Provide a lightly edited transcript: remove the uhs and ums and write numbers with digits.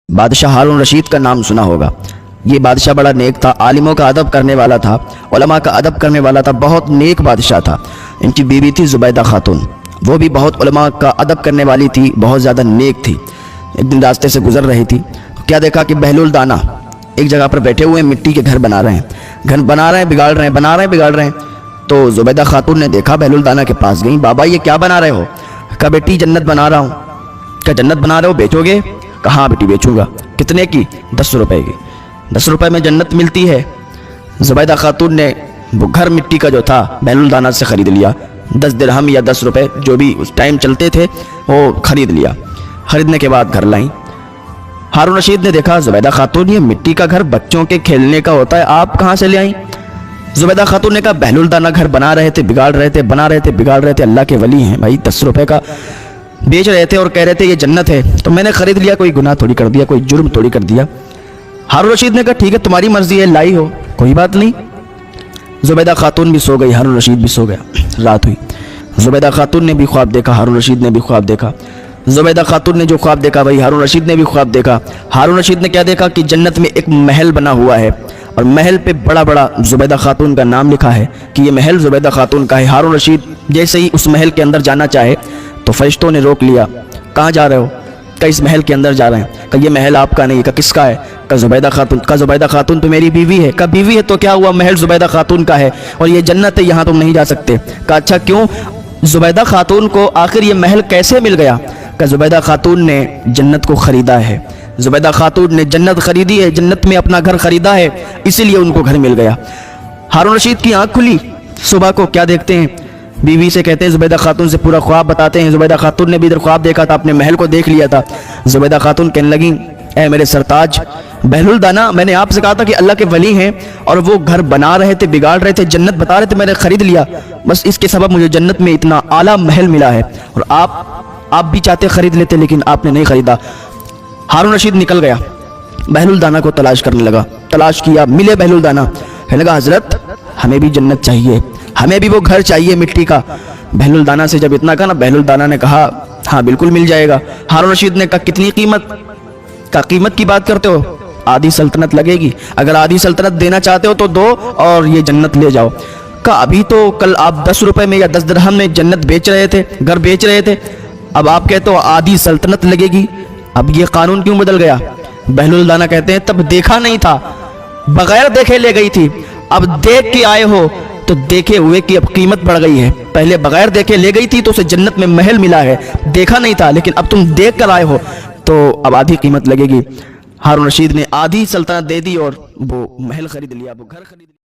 بادشاہ ہارون رشید کا نام سنا ہوگا۔ یہ بادشاہ بڑا نیک تھا، عالموں کا ادب کرنے والا تھا، علماء کا ادب کرنے والا تھا، بہت نیک بادشاہ تھا۔ ان کی بیوی تھی زبیدہ خاتون، وہ بھی بہت علماء کا ادب کرنے والی تھی، بہت زیادہ نیک تھی۔ ایک دن راستے سے گزر رہی تھی، کیا دیکھا کہ بہلول دانا ایک جگہ پر بیٹھے ہوئے مٹی کے گھر بنا رہے ہیں، گھر بنا رہے ہیں، بگاڑ رہے ہیں، بنا رہے ہیں، بگاڑ رہے ہیں۔ تو زبیدہ خاتون نے دیکھا، بہلول دانا کے پاس گئیں، بابا یہ کیا بنا رہے ہو؟ کہا بیٹی جنت بنا رہا ہوں۔ کہا جنت بنا رہے ہو، بیچو گے؟ کہا ہاں بیٹی بیچوں گا۔ کتنے کی؟ 10 روپے کی۔ 10 روپے میں جنت ملتی ہے؟ زبیدہ خاتون نے وہ گھر مٹی کا جو تھا بہلول دانا سے خرید لیا، 10 درہم یا 10 روپے جو بھی اس ٹائم چلتے تھے وہ خرید لیا۔ خریدنے کے بعد گھر لائیں۔ ہارون رشید نے دیکھا زبیدہ خاتون یہ مٹی کا گھر بچوں کے کھیلنے کا ہوتا ہے، آپ کہاں سے لے آئیں؟ زبیدہ خاتون نے کہا بہلول دانا گھر بنا رہے تھے، بگاڑ رہے تھے، بنا رہے تھے، بگاڑ رہے تھے، اللہ کے ولی ہیں بھائی، 10 روپے کا بیچ رہے تھے اور کہہ رہے تھے یہ جنت ہے، تو میں نے خرید لیا، کوئی گناہ تھوڑی کر دیا، کوئی جرم تھوڑی کر دیا۔ ہارون رشید نے کہا ٹھیک ہے تمہاری مرضی ہے، لائی ہو، کوئی بات نہیں۔ زبیدہ خاتون بھی سو گئی، ہارون رشید بھی سو گیا، رات ہوئی۔ زبیدہ خاتون نے بھی خواب دیکھا، ہارون رشید نے بھی خواب دیکھا۔ زبیدہ خاتون نے جو خواب دیکھا بھائی ہارون رشید نے بھی خواب دیکھا۔ ہارون رشید نے کیا دیکھا کہ جنت میں ایک محل بنا ہوا ہے اور محل پہ بڑا بڑا زبیدہ خاتون کا نام لکھا ہے کہ یہ محل زبیدہ خاتون کا ہے۔ ہارون رشید جیسے ہی اس محل کے اندر جانا چاہے تو فرشتوں نے روک لیا، کہاں جا رہے ہو؟ کہ اس محل کے اندر جا رہے ہیں۔ کہ یہ محل آپ کا نہیں ہے۔ کہ کس کا ہے؟ کہ زبیدہ خاتون۔ کہ زبیدہ خاتون تو میری بیوی ہے۔ کہ بیوی ہے تو کیا ہوا، محل زبیدہ خاتون کا ہے اور یہ جنت ہے، یہاں تم نہیں جا سکتے۔ کہ اچھا کیوں؟ زبیدہ خاتون کو آخر یہ محل کیسے مل گیا؟ کہ زبیدہ خاتون نے جنت کو خریدا ہے، زبیدہ خاتون نے جنت خریدی ہے، جنت میں اپنا گھر خریدا ہے، اسی لیے ان کو گھر مل گیا۔ ہارون رشید کی آنکھ کھلی، صبح کو کیا دیکھتے ہیں؟ بیوی سے کہتے ہیں، زبیدہ خاتون سے پورا خواب بتاتے ہیں۔ زبیدہ خاتون نے بھی ادھر خواب دیکھا تھا، اپنے محل کو دیکھ لیا تھا۔ زبیدہ خاتون کہنے لگیں اے میرے سرتاج بہلول دانا، میں نے آپ سے کہا تھا کہ اللہ کے ولی ہیں اور وہ گھر بنا رہے تھے، بگاڑ رہے تھے، جنت بتا رہے تھے، میں نے خرید لیا، بس اس کے سبب مجھے جنت میں اتنا اعلیٰ محل ملا ہے، اور آپ بھی چاہتے خرید لیتے لیکن آپ نے نہیں خریدا۔ ہارون رشید نکل گیا، بہلول دانا کو تلاش کرنے لگا، تلاش کیا، ملے بہلول دانا، کہنے لگا حضرت ہمیں بھی جنت چاہیے، ہمیں بھی وہ گھر چاہیے مٹی کا۔ بہلول دانا سے جب اتنا کہا نا، بہلول دانا نے کہا ہاں بالکل مل جائے گا۔ ہارون رشید نے کہا کتنی قیمت؟ کا قیمت کی بات کرتے ہو؟ آدھی سلطنت لگے گی، اگر آدھی سلطنت دینا چاہتے ہو تو دو اور یہ جنت لے جاؤ۔ کہا ابھی تو کل آپ 10 روپے میں یا 10 درہم میں جنت بیچ رہے تھے، گھر بیچ رہے تھے، اب آپ کہتے ہو آدھی سلطنت لگے گی، اب یہ قانون کیوں بدل گیا؟ بہلول دانا کہتے ہیں تب دیکھا نہیں تھا، بغیر دیکھے لے گئی تھی، اب دیکھ کے آئے ہو تو دیکھے ہوئے کہ اب قیمت بڑھ گئی ہے، پہلے بغیر دیکھے لے گئی تھی تو اسے جنت میں محل ملا ہے، دیکھا نہیں تھا، لیکن اب تم دیکھ کر آئے ہو تو اب آدھی قیمت لگے گی۔ ہارون رشید نے آدھی سلطنت دے دی اور وہ محل خرید لیا، وہ گھر خرید لیا۔